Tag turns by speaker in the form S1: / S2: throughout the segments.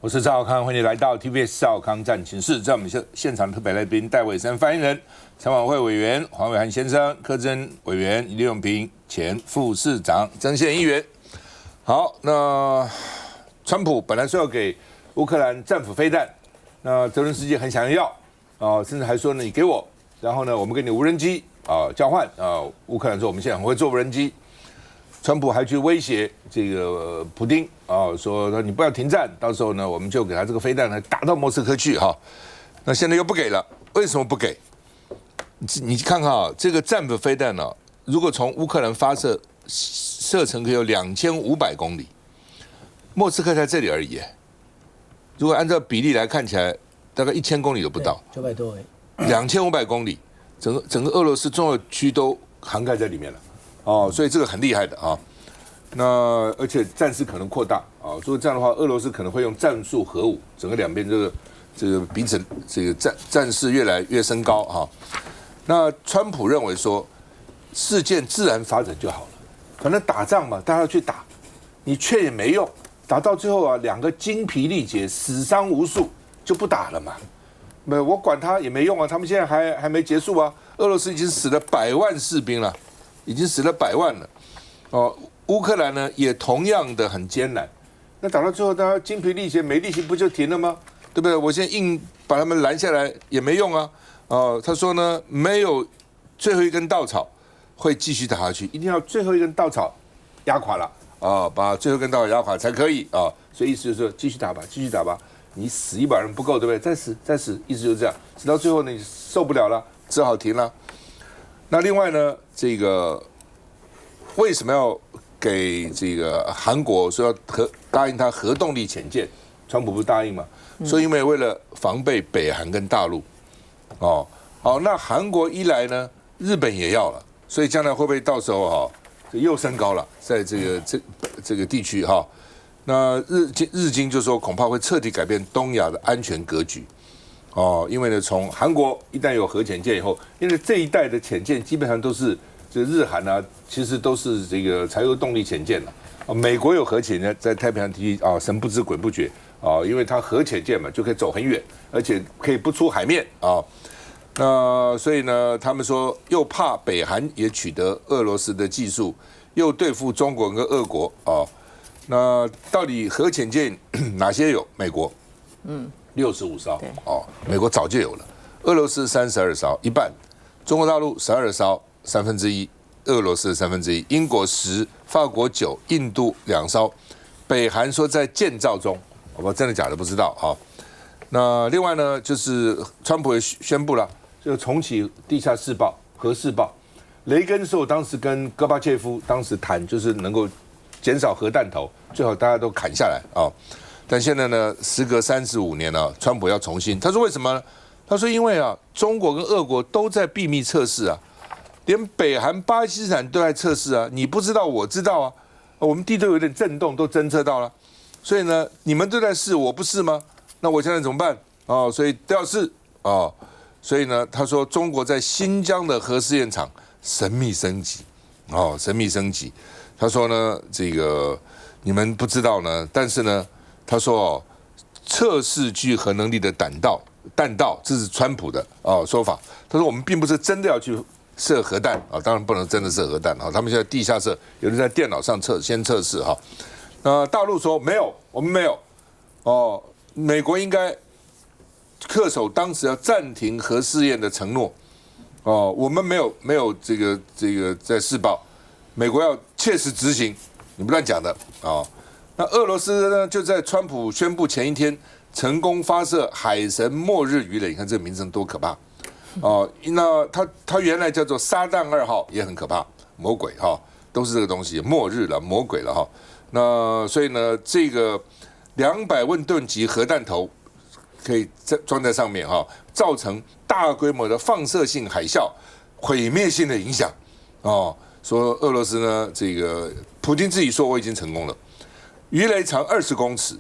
S1: 我是赵少康，欢迎你来到 TBS 赵少康战情室。在我们现场特别来宾，戴伟森发言人、常委会委员黄伟汉先生、柯震委员、李永平前副市长、曾宪议员。好，那川普本来说要给乌克兰战斧飞弹，那泽伦斯基很想要甚至还说呢，你给我，然后呢，我们给你无人机交换乌克兰说我们现在很会做无人机。川普还去威胁这个普丁说你不要停战，到时候呢我们就给他这个飞弹呢打到莫斯科去哈。那现在又不给了，为什么不给？你看看这个战斧飞弹呢，如果从乌克兰发射，射程可以有2500公里，莫斯科在这里而已。如果按照比例来看起来，大概1000公里都不到
S2: ，900多
S1: ，2500公里，整个俄罗斯重要区都涵盖在里面了。所以这个很厉害的那而且战事可能扩大所以这样的话，俄罗斯可能会用战术核武，整个两边这个彼此这个战事越来越升高那川普认为说，事件自然发展就好了，反正打仗嘛，大家要去打，你劝也没用，打到最后两个精疲力竭，死伤无数，就不打了嘛。我管他也没用他们现在还没结束俄罗斯已经死了100万士兵了。已经死了100万了，乌克兰呢也同样的很艰难，那打到最后大家精疲力竭，没力气不就停了吗？对不对？我现在硬把他们拦下来也没用他说呢，没有最后一根稻草会继续打下去，一定要最后一根稻草压垮了把最后一根稻草压垮才可以所以意思就是说继续打吧，继续打吧，你死100人不够，对不对？再死，意思就是这样，死到最后呢你受不了了，只好停了。那另外呢，这个为什么要给这个韩国说要答应他核动力潜舰？川普不是答应吗？说因为为了防备北韩跟大陆，好，那韩国一来呢，日本也要了，所以将来会不会到时候又升高了，在这个地区那日经就说恐怕会彻底改变东亚的安全格局。因为呢，从韩国一旦有核潜舰以后，因为这一代的潜舰基本上都是这日韩其实都是这个柴油动力潜舰了。美国有核潜呢，在太平洋地区神不知鬼不觉因为它核潜舰嘛，就可以走很远，而且可以不出海面那所以呢，他们说又怕北韩也取得俄罗斯的技术，又对付中国跟俄国那到底核潜舰哪些有？美国65艘美国早就有了，俄罗斯32艘，一半，中国大陆12艘，1/3，俄罗斯1/3，英国10，法国9，印度2艘，北韩说在建造中，我真的假的不知道那另外呢，就是川普也宣布了，就重启地下试爆、核试爆。雷根的时候，当时跟戈巴切夫当时谈，就是能够减少核弹头，最好大家都砍下来但现在呢，时隔35年了，川普要重新。他说为什么呢？他说因为中国跟俄国都在秘密测试连北韩、巴基斯坦都在测试你不知道，我知道我们地都有点震动，都侦测到了。所以呢，你们都在试，我不是吗？那我现在怎么办所以都要试所以呢，他说中国在新疆的核试验场神秘升级神秘升级。他说呢，这个你们不知道呢，但是呢。他说测试具核能力的弹道，这是川普的说法。他说我们并不是真的要去射核弹当然不能真的射核弹他们现在地下射，有人在电脑上先测试大陆说没有，我们没有美国应该恪守当时要暂停核试验的承诺我们没有这个在试爆，美国要切实执行，你不乱讲的那俄罗斯呢，就在川普宣布前一天成功发射海神末日鱼雷，你看这个名字多可怕那它原来叫做撒旦2号，也很可怕，魔鬼都是这个东西，末日了，魔鬼了那所以呢，这个200万吨级核弹头可以装在上面造成大规模的放射性海啸，毁灭性的影响说俄罗斯呢，这个普京自己说我已经成功了。鱼雷长20公尺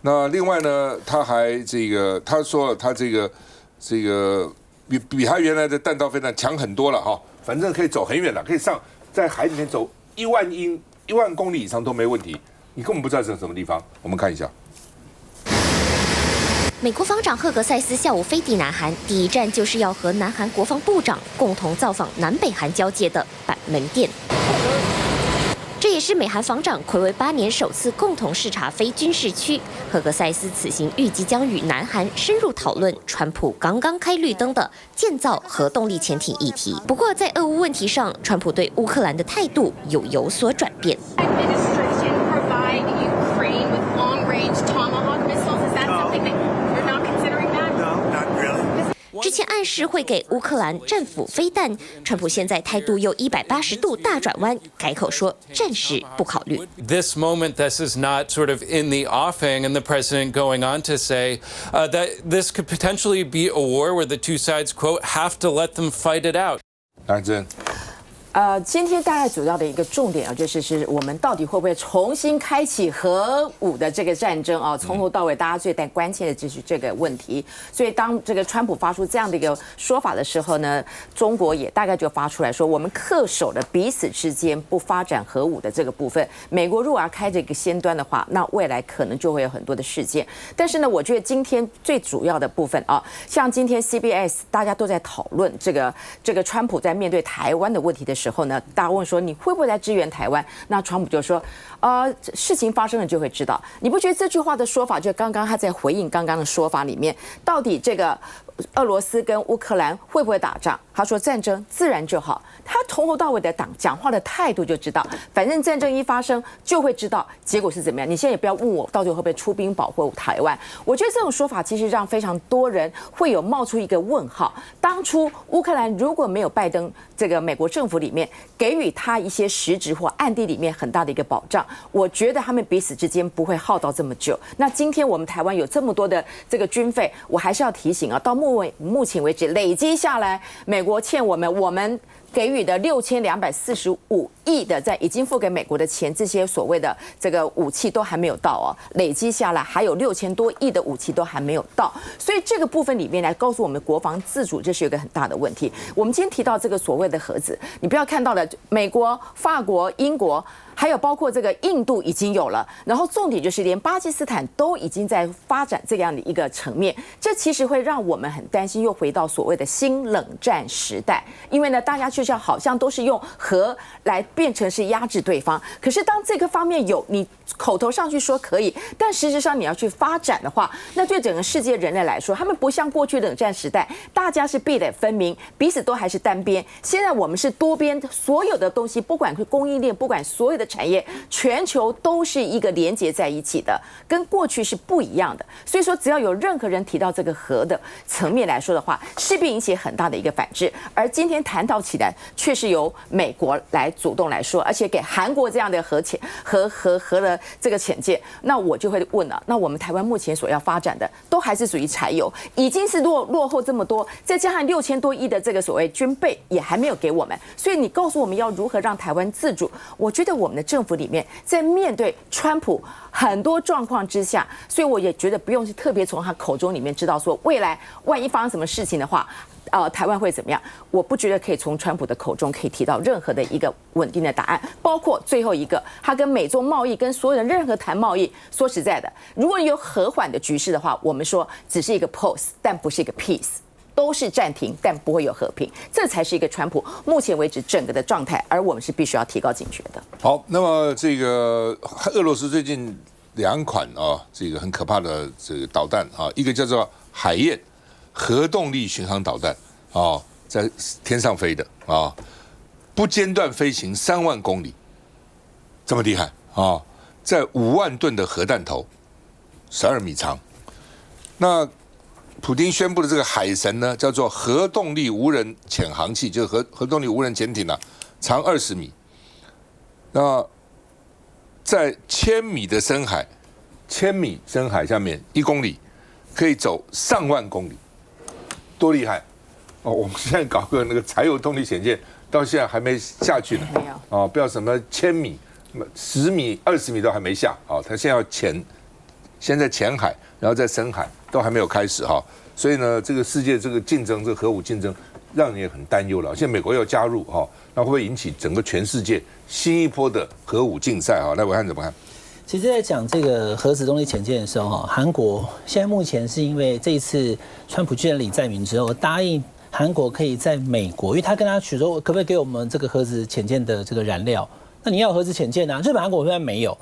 S1: 那另外呢，他还他说他这个比他原来的弹道飞弹强很多了反正可以走很远了，可以在海里面走1万公里以上都没问题。你根本不知道这是什么地方，我们看一下。
S2: 美国防长赫格塞斯下午飞抵南韩，第一站就是要和南韩国防部长共同造访南北韩交界的板门店。这也是美韩防长睽违8年首次共同视察非军事区。赫格塞斯此行预计将与南韩深入讨论川普刚刚开绿灯的建造核动力潜艇议题。不过，在俄乌问题上，川普对乌克兰的态度有所转变。之前暗示会给乌克兰战斧飞弹，川普现在态度又180度大转弯，改口说暂时不考虑。
S3: This moment, this is not sort of in the offing, and the president going on to say that this could potentially be a war where the two sides, quote, have to let them fight it out.
S1: 蓝真。
S4: 今天大概主要的一个重点啊，就是我们到底会不会重新开启核武的这个战争啊？从头到尾，大家最关切的就是这个问题。所以当这个川普发出这样的一个说法的时候呢，中国也大概就发出来说，我们恪守了彼此之间不发展核武的这个部分。美国如果要开这个先端的话，那未来可能就会有很多的事件。但是呢，我觉得今天最主要的部分啊，像今天 CBS 大家都在讨论这个川普在面对台湾的问题的时候呢，大家问说你会不会来支援台湾？那川普就说，事情发生了就会知道。你不觉得这句话的说法，就刚刚他在回应刚刚的说法里面，到底这个俄罗斯跟乌克兰会不会打仗？他说战争自然就好。他从头到尾的讲话的态度就知道，反正战争一发生就会知道结果是怎么样。你现在也不要问我到底会不会出兵保护台湾。我觉得这种说法其实让非常多人会有冒出一个问号。当初乌克兰如果没有拜登这个美国政府里面给予他一些实质或暗地里面很大的一个保障，我觉得他们彼此之间不会耗到这么久。那今天我们台湾有这么多的这个军费，我还是要提醒啊，到目前为止累积下来，美国欠我们给予的6245亿的已经付给美国的钱，这些所谓的这个武器都还没有到哦，累积下来还有6000多亿的武器都还没有到，所以这个部分里面来告诉我们国防自主，这是一个很大的问题。我们今天提到这个所谓的核子，你不要看到了美国、法国、英国。还有包括这个印度已经有了，然后重点就是连巴基斯坦都已经在发展这样的一个层面，这其实会让我们很担心，又回到所谓的新冷战时代。因为呢，大家就像好像都是用核来变成是压制对方，可是当这个方面有你口头上去说可以，但实质上你要去发展的话，那对整个世界人类来说，他们不像过去冷战时代，大家是壁垒分明，彼此都还是单边。现在我们是多边，所有的东西，不管是供应链，不管所有的产业，全球都是一个连接在一起的，跟过去是不一样的。所以说，只要有任何人提到这个核的层面来说的话，势必引起很大的一个反制。而今天谈到起来，却是由美国来主动来说，而且给韩国这样的核的这个潜舰，那我就会问了，那我们台湾目前所要发展的，都还是属于柴油，已经是落后这么多，再加上6000多亿的这个所谓军备也还没有给我们，所以你告诉我们要如何让台湾自主？我觉得我们的政府里面在面对川普很多状况之下，所以我也觉得不用去特别从他口中里面知道说未来万一发生什么事情的话，台湾会怎么样？我不觉得可以从川普的口中可以提到任何的一个稳定的答案，包括最后一个，他跟美中贸易跟所有人任何谈贸易，说实在的，如果有和缓的局势的话，我们说只是一个 pause， 但不是一个 peace。都是暂停，但不会有和平，这才是一个川普目前为止整个的状态，而我们是必须要提高警觉的。
S1: 好，那么这个俄罗斯最近2款这个很可怕的这个导弹一个叫做海燕核动力巡航导弹在天上飞的不间断飞行3万公里，这么厉害在5万吨的核弹头，12米长。那普丁宣布的这个海神呢，叫做核动力无人潜航器，就是核动力无人潜艇长20米。那在1000米的深海，1000米深海下面1公里可以走上万公里，多厉害！我们现在搞个那个柴油动力潜舰，到现在还没下去呢。
S4: 没有
S1: 不要什么1000米、10米、20米都还没下他现在要先在浅海，然后在深海都还没有开始所以呢，这个世界这个竞争，这个核武竞争，让人也很担忧了。现在美国要加入那会不会引起整个全世界新一波的核武竞赛来，伟汉怎么看？
S5: 其实，在讲这个核子动力潜舰的时候，韩国现在目前是因为这一次川普见了李在明之后，答应韩国可以在美国，因为他跟他许说，可不可以给我们这个核子潜舰的这个燃料？那你要有核子潜舰啊，日本、韩国虽然没有，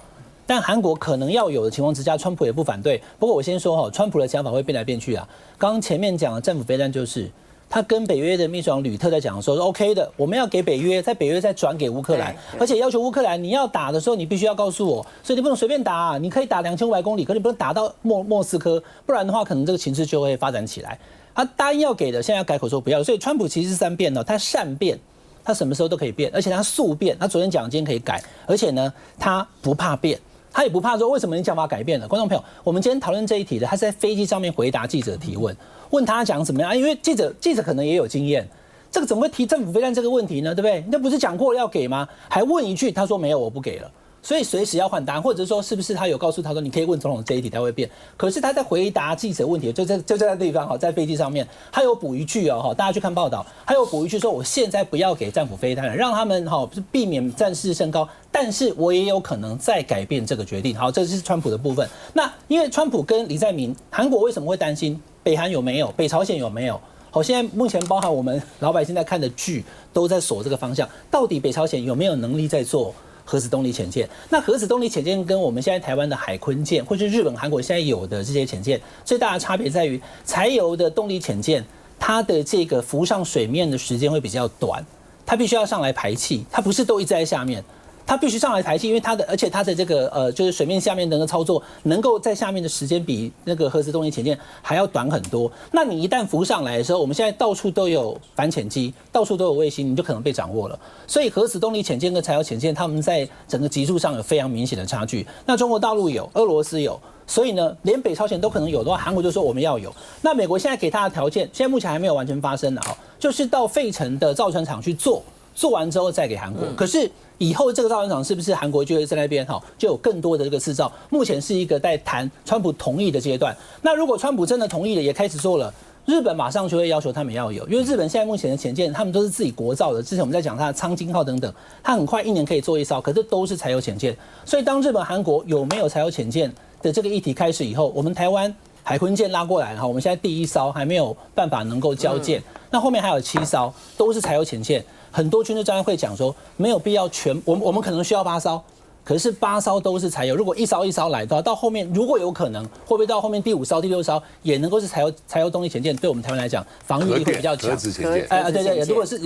S5: 但韩国可能要有的情况之下，川普也不反对。不过我先说川普的想法会变来变去啊。刚刚前面讲的战斧飞弹就是。他跟北约的秘书长吕特在讲说 ，OK 的，我们要给北约，在北约再转给乌克兰，而且要求乌克兰你要打的时候，你必须要告诉我，所以你不能随便打啊，你可以打2500公里，可你不能打到莫斯科，不然的话，可能这个情势就会发展起来。他答应要给的，现在要改口说不要，所以川普其实是3变哦，他善变，他什么时候都可以变，而且他速变，他昨天讲今天可以改，而且呢，他不怕变。他也不怕说为什么你讲法改变了，观众朋友，我们今天讨论这一题的，他是在飞机上面回答记者提问，问他讲怎么样，因为记者可能也有经验，这个怎么会提政府飞弹这个问题呢？对不对？那不是讲过了要给吗？还问一句，他说没有，我不给了。所以随时要换答案，或者说是不是他有告诉他说你可以问总统这一题，他会变。可是他在回答记者问题，就在那地方在飞机上面，他有补一句大家去看报道，他有补一句说我现在不要给战斧飞弹了，让他们避免战事升高，但是我也有可能再改变这个决定。好，这是川普的部分。那因为川普跟李在明，韩国为什么会担心北韩有没有，北朝鲜有没有？好，现在目前包含我们老百姓在看的剧，都在锁这个方向，到底北朝鲜有没有能力在做核子动力潜舰？那核子动力潜舰跟我们现在台湾的海鲲舰，或是日本、韩国现在有的这些潜舰，最大的差别在于，柴油的动力潜舰，它的这个浮上水面的时间会比较短，它必须要上来排气，它不是都一直在下面。它必须上来排气，因为而且它的这个就是水面下面的那个操作，能够在下面的时间比那个核子动力潜舰还要短很多。那你一旦浮上来的时候，我们现在到处都有反潜机，到处都有卫星，你就可能被掌握了。所以核子动力潜舰跟柴油潜舰，他们在整个级数上有非常明显的差距。那中国大陆有，俄罗斯有，所以呢，连北朝鲜都可能有的话，韩国就说我们要有。那美国现在给他的条件，现在目前还没有完全发生的就是到费城的造船厂去做完之后再给韩国。可是以后这个造船厂是不是韩国就会在那边就有更多的这个制造？目前是一个在谈川普同意的阶段。那如果川普真的同意了，也开始做了，日本马上就会要求他们要有，因为日本现在目前的潜舰他们都是自己国造的。之前我们在讲它的苍金号等等，它很快1年可以做1艘，可是都是柴油潜舰。所以当日本、韩国有没有柴油潜舰的这个议题开始以后，我们台湾海鲲舰拉过来我们现在第1艘还没有办法能够交舰，那后面还有7艘都是柴油潜舰。很多军事专家会讲说，没有必要我们可能需要8艘，可是8艘都是柴油。如果一艘一艘来到后面，如果有可能，会不会到后面第5艘、第6艘也能够是柴油动力潜舰？对我们台湾来讲，防御力会比较强。
S1: 核子潜舰，
S5: 对，如果是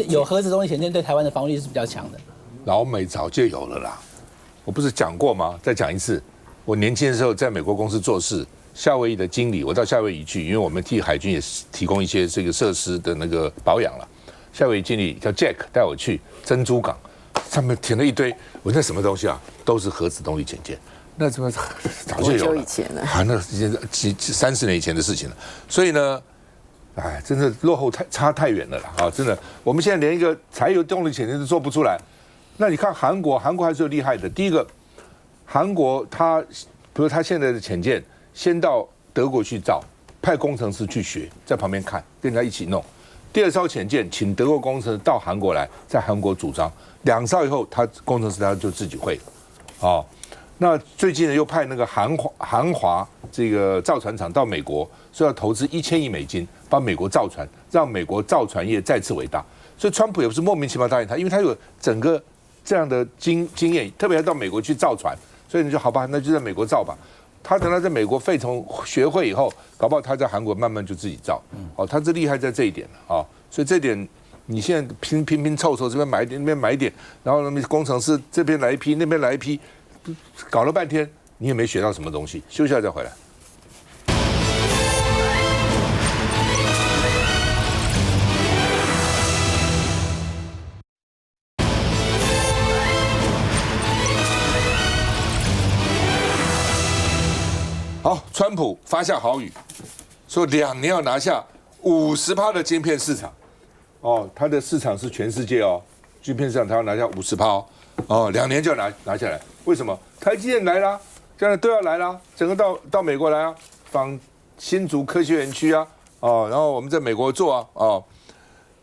S5: 有核子动力潜舰，对台湾的防御力是比较强的。
S1: 老美早就有了啦，我不是讲过吗？再讲一次，我年轻的时候在美国公司做事，夏威夷的经理，我到夏威夷去，因为我们替海军也提供一些这个设施的那个保养了。夏威夷经理叫 Jack 带我去珍珠港，上面停了一堆，我那什么东西啊？都是核子动力潜舰，那怎么早就有了？
S4: 以前了
S1: 那30年以前的事情了。所以呢，真的落后差太远了啦！真的，我们现在连一个柴油动力潜舰都做不出来。那你看韩国还是有厉害的。第一个，韩国比如他现在的潜舰，先到德国去造，派工程师去学，在旁边看，跟人家一起弄。第2艘潜舰，请德国工程师到韩国来，在韩国组装。2艘以后，工程师他就自己会了。那最近呢，又派那个韩华这个造船厂到美国，说要投资1000亿美金，帮美国造船，让美国造船业再次伟大。所以川普也不是莫名其妙答应他，因为他有整个这样的经验，特别要到美国去造船，所以你就好吧，那就在美国造吧。他等他在美国费城学会以后，搞不好他在韩国慢慢就自己造。他这厉害在这一点了所以这点你现在拼凑这边买一点，那边买一点，然后工程师这边来一批，那边来一批，搞了半天你也没学到什么东西。休息一下再回来。好，川普发下豪语，说2年要拿下50%的晶片市场。他的市场是全世界晶片市场他要拿下50%2年就要拿下来。为什么？台积电来啦，将来都要来啦，整个到美国来啊，仿新竹科学园区然后我们在美国做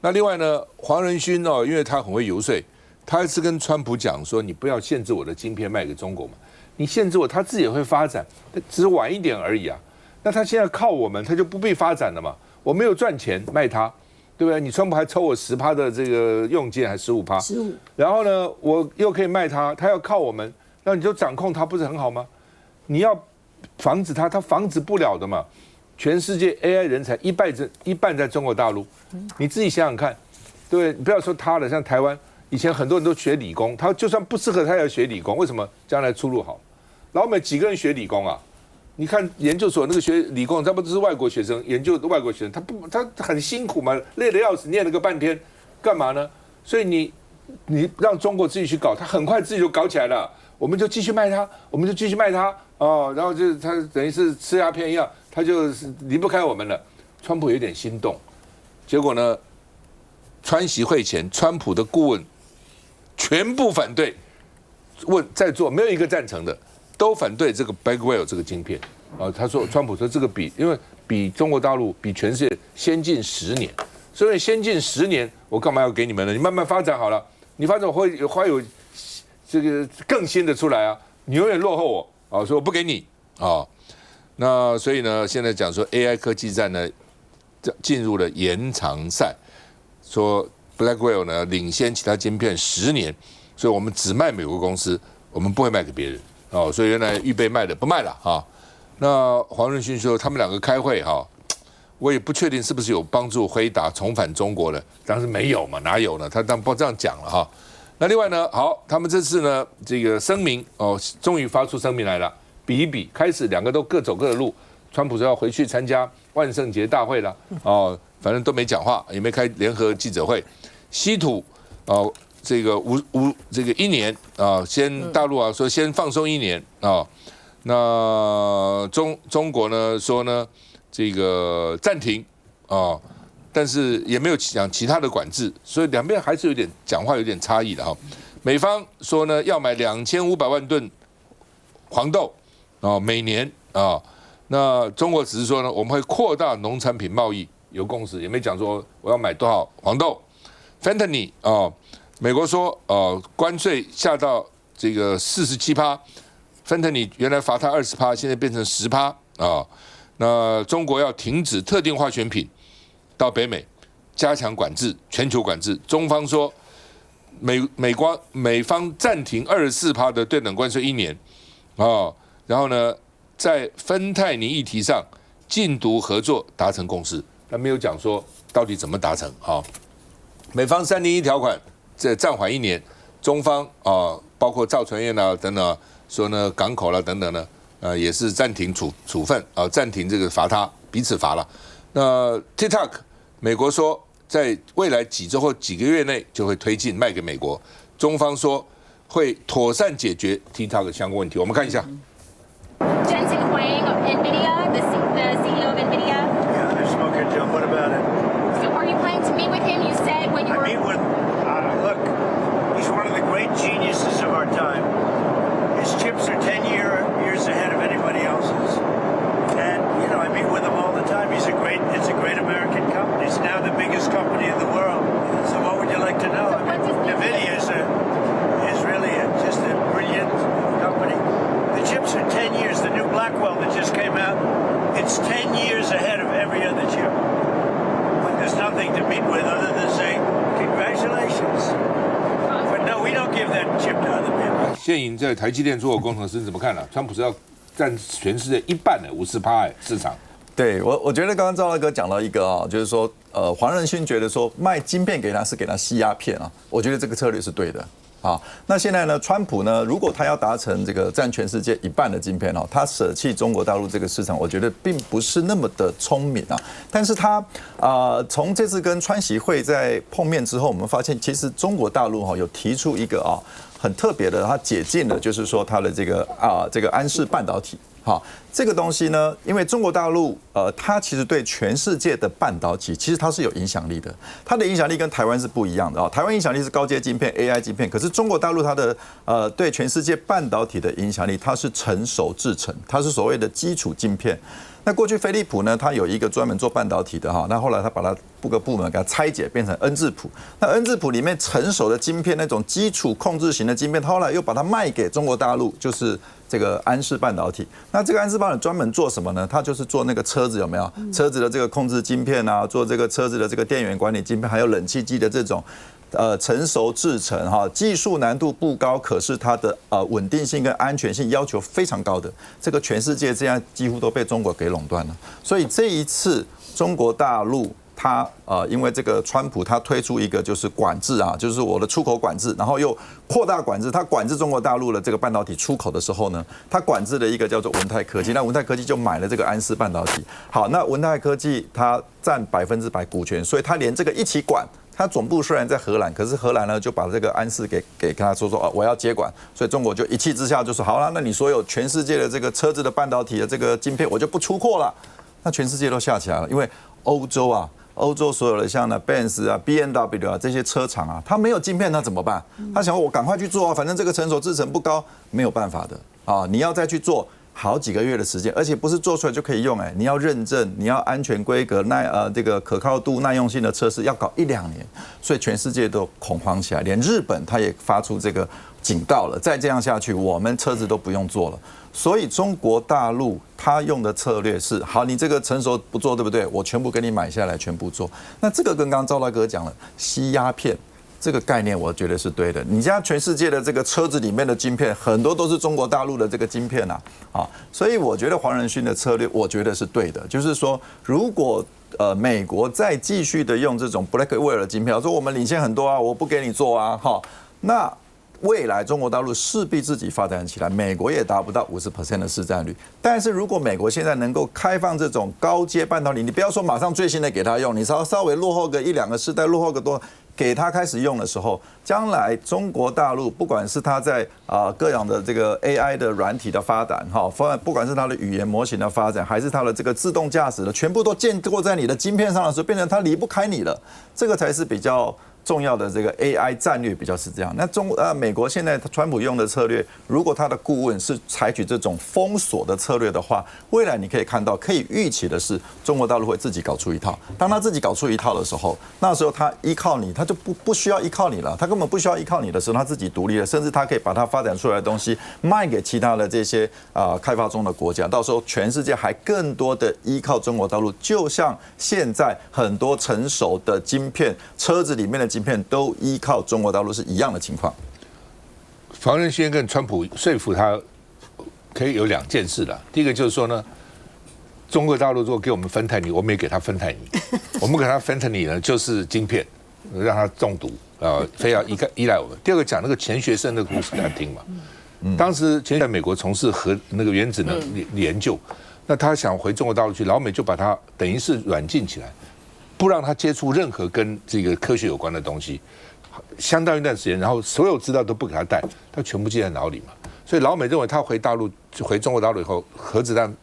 S1: 那另外呢，黄仁勋因为他很会游说，他是跟川普讲说，你不要限制我的晶片卖给中国嘛。你限制我，他自己也会发展，只是晚一点而已啊。那他现在靠我们，他就不必发展了嘛。我没有赚钱卖他，对不对？你川普还抽我10%的这个用件，还15%，然后呢，我又可以卖他，他要靠我们，那你就掌控他，不是很好吗？你要防止他防止不了的嘛。全世界 AI 人才一半在中国大陆，你自己想想看，对不对？你不要说他了，像台湾以前很多人都学理工，他就算不适合，他也要学理工，为什么？将来出路好。老美几个人学理工啊？你看研究所那个学理工，他不都是外国学生研究的外国学生，他很辛苦嘛，累得要死，念了个半天，干嘛呢？所以你让中国自己去搞，他很快自己就搞起来了，我们就继续卖他，哦，然后就他等于是吃鸦片一样，他就离不开我们了。川普有点心动，结果呢，川习会前，川普的顾问全部反对，在座没有一个赞成的。都反对这个 Blackwell 这个晶片啊，川普说这个因为比中国大陆比全世界先进10年，所以先进10年，我干嘛要给你们呢？你慢慢发展好了，你发展会有这个更新的出来啊，你永远落后我啊，所以我不给你啊。那所以呢，现在讲说 AI 科技战呢进入了延长赛，说 Blackwell 呢领先其他晶片10年，所以我们只卖美国公司，我们不会卖给别人。哦，所以原来预备卖的不卖了哈。那黄仁勋说他们2个开会哈，我也不确定是不是有帮助辉达重返中国的，当然没有嘛，哪有呢？他当然不这样讲了哈。那另外呢，好，他们这次呢这个声明哦，终于发出声明来了，比一比，开始2个都各走各的路。川普说要回去参加万圣节大会了哦，反正都没讲话，也没开联合记者会。稀土哦。这个1年啊，先大陆啊说先放松1年啊，那中国呢说呢这个暂停啊，但是也没有讲其他的管制，所以两边还是有点讲话有点差异的哈。美方说呢要买2500万吨黄豆啊，每年啊，那中国只是说呢我们会扩大农产品贸易，有共识，也没讲说我要买多少黄豆。Fentanyl 啊。美国说，关税下到这个47%，芬特尼原来罚他20%，现在变成10%啊。那中国要停止特定化学品到北美，加强管制，全球管制。中方说，美方暂停24%的对等关税1年啊，然后呢，在芬太尼议题上禁毒合作达成共识，但没有讲说到底怎么达成啊。美方301条款。这暂缓1年，中方包括造船业啊等等，说呢港口啦等等呢，也是暂停处分啊，暂停这个罚他彼此罚了。那 TikTok 美国说在未来几周或几个月内就会推进卖给美国，中方说会妥善解决 TikTok 相关问题。我们看一下。
S6: Jensen Huang of NVIDIA, the CEO of NVIDIA.
S7: Yeah, there's no good deal. What about it?
S6: So are you planning to meet with him? You said when you were...
S7: I meet with, look, he's one of the great geniuses of our time. His chips are 10 years ahead of anybody else's. And, you know, I meet with him all the time. It's a great American company. It's now the biggest company in the world. So what would you like to know? I mean, NVIDIA is really just a brilliant company. The chips are 10 years. The new Blackwell that just came out, it's 10 years ahead of every other chip. But there's nothing to meet with other than say, congratulations. But no, we don't give that chip to other people.
S1: 现营在台积电做的工程师怎么看呢？川普是要占全世界1半的50%市场。
S8: 对我觉得刚刚赵大哥讲到一个啊，就是说黄仁勋觉得说卖晶片给他是给他吸鸦片啊，我觉得这个策略是对的。啊，那现在呢，川普呢，如果他要达成这个占全世界1半的晶片哦，他舍弃中国大陆这个市场，我觉得并不是那么的聪明啊。但是他从这次跟川习会在碰面之后，我们发现其实中国大陆有提出一个很特别的，他解禁了，就是说他的这个安氏半导体。好，这个东西呢，因为中国大陆它其实对全世界的半导体其实它是有影响力的，它的影响力跟台湾是不一样的啊。台湾影响力是高阶晶片、AI 晶片，可是中国大陆它的对全世界半导体的影响力，它是成熟制程，它是所谓的基础晶片。那过去飞利浦呢，它有一个专门做半导体的哈，那后来它把它各个部门给它拆解，变成恩智浦。那恩智浦里面成熟的晶片，那种基础控制型的晶片，它后来又把它卖给中国大陆，就是这个安氏半导体。那这个安氏半导体专门做什么呢？它就是做那个车子有没有？车子的这个控制晶片啊，做这个车子的这个电源管理晶片，还有冷气机的这种。成熟制程哈，技术难度不高，可是它的稳定性跟安全性要求非常高的，这个全世界这样几乎都被中国给垄断了。所以这一次中国大陆它因为这个川普他推出一个就是管制啊，就是我的出口管制，然后又扩大管制，他管制中国大陆的这个半导体出口的时候呢，他管制了一个叫做文泰科技，那文泰科技就买了这个安氏半导体。好，那文泰科技它占100%股权，所以它连这个一起管。它总部虽然在荷兰，可是荷兰呢就把这个安氏给跟他说我要接管，所以中国就一气之下就说好了，那你所有全世界的这个车子的半导体的这个晶片我就不出货了，那全世界都吓起来了，因为欧洲所有的像呢 Benz 啊、BMW 啊这些车厂啊，它没有晶片那怎么办？他想我赶快去做啊，反正这个成熟制程不高，没有办法的啊，你要再去做。好几个月的时间，而且不是做出来就可以用，你要认证，你要安全规格、这个可靠度、耐用性的测试，要搞1-2年，所以全世界都恐慌起来，连日本它也发出这个警告了，再这样下去，我们车子都不用做了。所以中国大陆它用的策略是：好，你这个成熟不做，对不对？我全部给你买下来，全部做。那这个跟刚刚赵大哥讲了，吸鸦片。这个概念我觉得是对的。你家全世界的这个车子里面的晶片，很多都是中国大陆的这个晶片啊，所以我觉得黄仁勋的策略，我觉得是对的。就是说，如果美国再继续的用这种 Blackwell 的晶片，说我们领先很多啊，我不给你做啊，那未来中国大陆势必自己发展起来，美国也达不到50% 的市占率。但是如果美国现在能够开放这种高阶半导体，你不要说马上最新的给他用，你稍微落后个1-2个世代，落后个多。给他开始用的时候，将来中国大陆不管是他在各样的这个 AI 的软体的发展不管是它的语言模型的发展，还是它的这个自动驾驶的，全部都建构在你的晶片上的时候，变成它离不开你了。这个才是比较重要的这个 AI 战略，比较是这样。那美国现在川普用的策略，如果他的顾问是采取这种封锁的策略的话，未来你可以看到，可以预期的是，中国大陆会自己搞出一套。当他自己搞出一套的时候，那时候他依靠你，他就不需要依靠你了，他根本不需要依靠你的时候，他自己独立了，甚至他可以把他发展出来的东西卖给其他的这些开发中的国家，到时候全世界还更多的依靠中国大陆，就像现在很多成熟的晶片车子里面的晶片都依靠中国大陆是一样的情况。
S1: 黄仁勋跟川普说服他可以有2件事的，第一个就是说呢，中国大陆如果给我们芬太尼，我们也给他芬太尼，我们给他芬太尼呢就是晶片，让他中毒非要依赖我们。第二个讲那个钱学森的故事给他听嘛，当时钱在美国从事那个原子能研究，那他想回中国大陆去，老美就把他等于是软禁起来。不让他接触任何跟这个科学有关的东西，相当一段时间，然后所有资料都不给他带，他全部记在脑里嘛。所以老美认为他回中国大陆以后，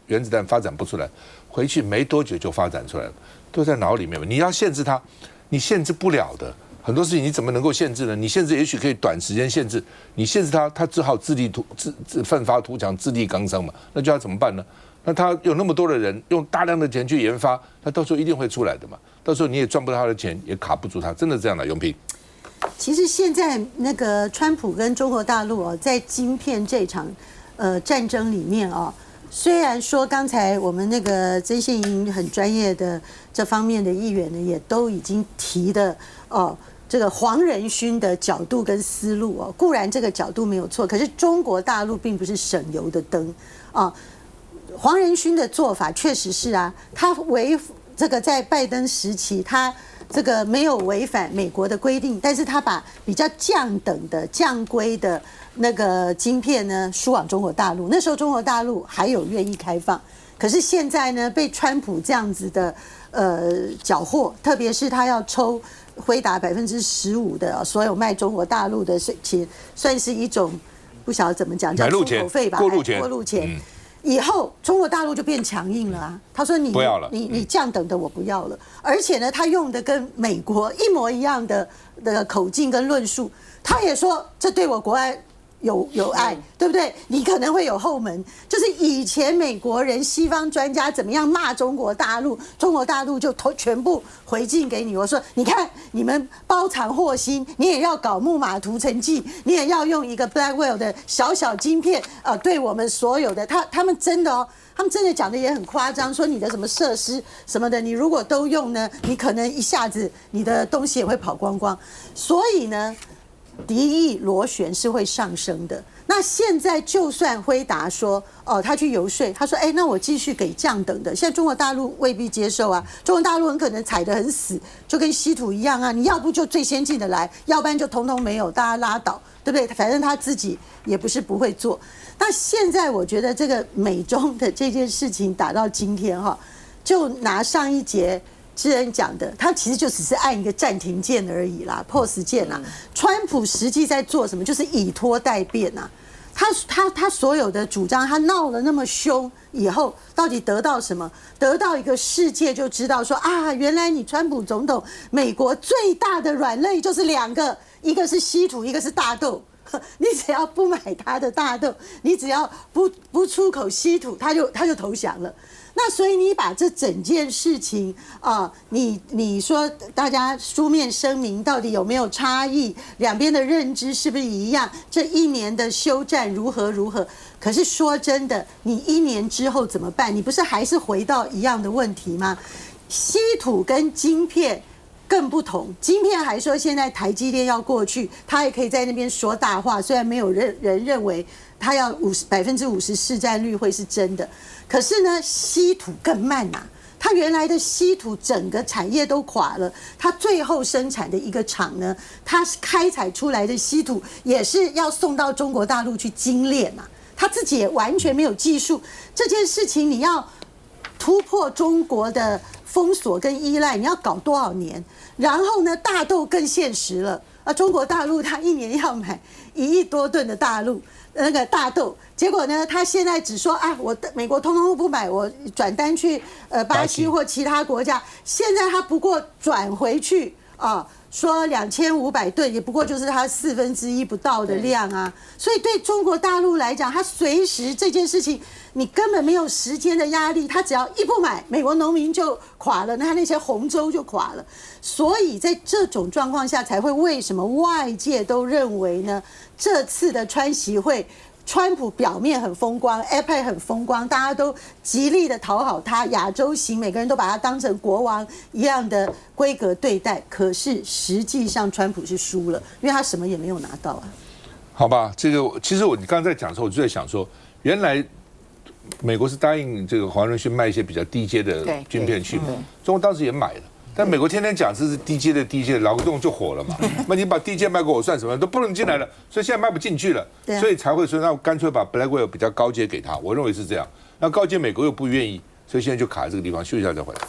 S1: 原子弹发展不出来，回去没多久就发展出来了，都在脑里面。你要限制他，你限制不了的。很多事情你怎么能够限制呢？你限制也许可以短时间限制，你限制他只好奋发图强，自力更生嘛。那就要怎么办呢？那他有那么多的人，用大量的钱去研发，他到时候一定会出来的嘛。到时候你也赚不到他的钱，也卡不住他，真的这样的。永平，
S9: 其实现在那个川普跟中国大陆在晶片这场战争里面虽然说刚才我们那个曾宪营很专业的这方面的议员呢，也都已经提的这个黄仁勋的角度跟思路固然这个角度没有错，可是中国大陆并不是省油的灯黄仁勋的做法确实是他这个在拜登时期，他这个没有违反美国的规定，但是他把比较降等的、降规的那个晶片呢输往中国大陆。那时候中国大陆还有愿意开放，可是现在呢，被川普这样子的缴获，特别是他要抽辉达15%的所有卖中国大陆的钱，算是一种不晓得怎么讲，叫出口费吧，过路钱。以后中国大陆就变强硬了他说你不要了，你降等的我不要了，而且呢，他用的跟美国一模一样的口径跟论述，他也说这对我国安有爱，对不对？你可能会有后门，就是以前美国人、西方专家怎么样骂中国大陆，中国大陆就全部回敬给你。我说，你看你们包藏祸心，你也要搞木马屠城记，你也要用一个 Blackwell 的小晶片，对我们所有的他们真的他们真的讲的也很夸张，说你的什么设施什么的，你如果都用呢，你可能一下子你的东西也会跑光光。所以呢，敌意螺旋是会上升的。那现在就算辉达说，他去游说，他说，那我继续给降等的，现在中国大陆未必接受啊，中国大陆很可能踩得很死，就跟稀土一样啊，你要不就最先进的来，要不然就统统没有，大家拉倒，对不对？反正他自己也不是不会做。那现在我觉得这个美中的这件事情打到今天就拿上一节智恩讲的，他其实就只是按一个暂停键而已啦 ，POS 键啦。川普实际在做什么？就是以拖待变啊。他所有的主张，他闹了那么凶以后，到底得到什么？得到一个世界就知道说啊，原来你川普总统，美国最大的软肋就是2个，一个是稀土，一个是大豆。你只要不买他的大豆，你只要不出口稀土，他就投降了。那所以你把这整件事情你说大家书面声明到底有没有差异？两边的认知是不是一样？这1年的休战如何？可是说真的，你1年之后怎么办？你不是还是回到一样的问题吗？稀土跟晶片更不同，晶片还说现在台积电要过去，他也可以在那边说大话，虽然没有人认为他要50%市占率会是真的，可是呢，稀土更慢啊。它原来的稀土整个产业都垮了，它最后生产的一个厂呢，它开采出来的稀土也是要送到中国大陆去精炼啊，它自己也完全没有技术。这件事情你要突破中国的封锁跟依赖，你要搞多少年？然后呢，大豆更现实了中国大陆它1年要买1亿多吨的大大豆，结果呢，他现在只说我美国通通不买，我转单去巴西或其他国家。现在他不过转回去说2500吨，也不过就是它1/4不到的量啊。所以对中国大陆来讲，它随时这件事情，你根本没有时间的压力，它只要一不买，美国农民就垮了，那些红州就垮了。所以在这种状况下，才会为什么外界都认为呢？这次的川习会，川普表面很风光 ，APEC 很风光，大家都极力的讨好他，亚洲行每个人都把他当成国王一样的规格对待。可是实际上，川普是输了，因为他什么也没有拿到啊。
S1: 好吧，这个其实你刚才在讲的时候，我就在想说，原来美国是答应这个黄仁勋卖一些比较低阶的晶片去嘛，中国当时也买了。但美国天天讲这是低阶的，劳动就火了嘛。那你把低阶卖给我算什么？都不能进来了，所以现在卖不进去了，所以才会说那干脆把 Blackwell 比较高阶给他。我认为是这样。那高阶美国又不愿意，所以现在就卡在这个地方。休息一下再回来。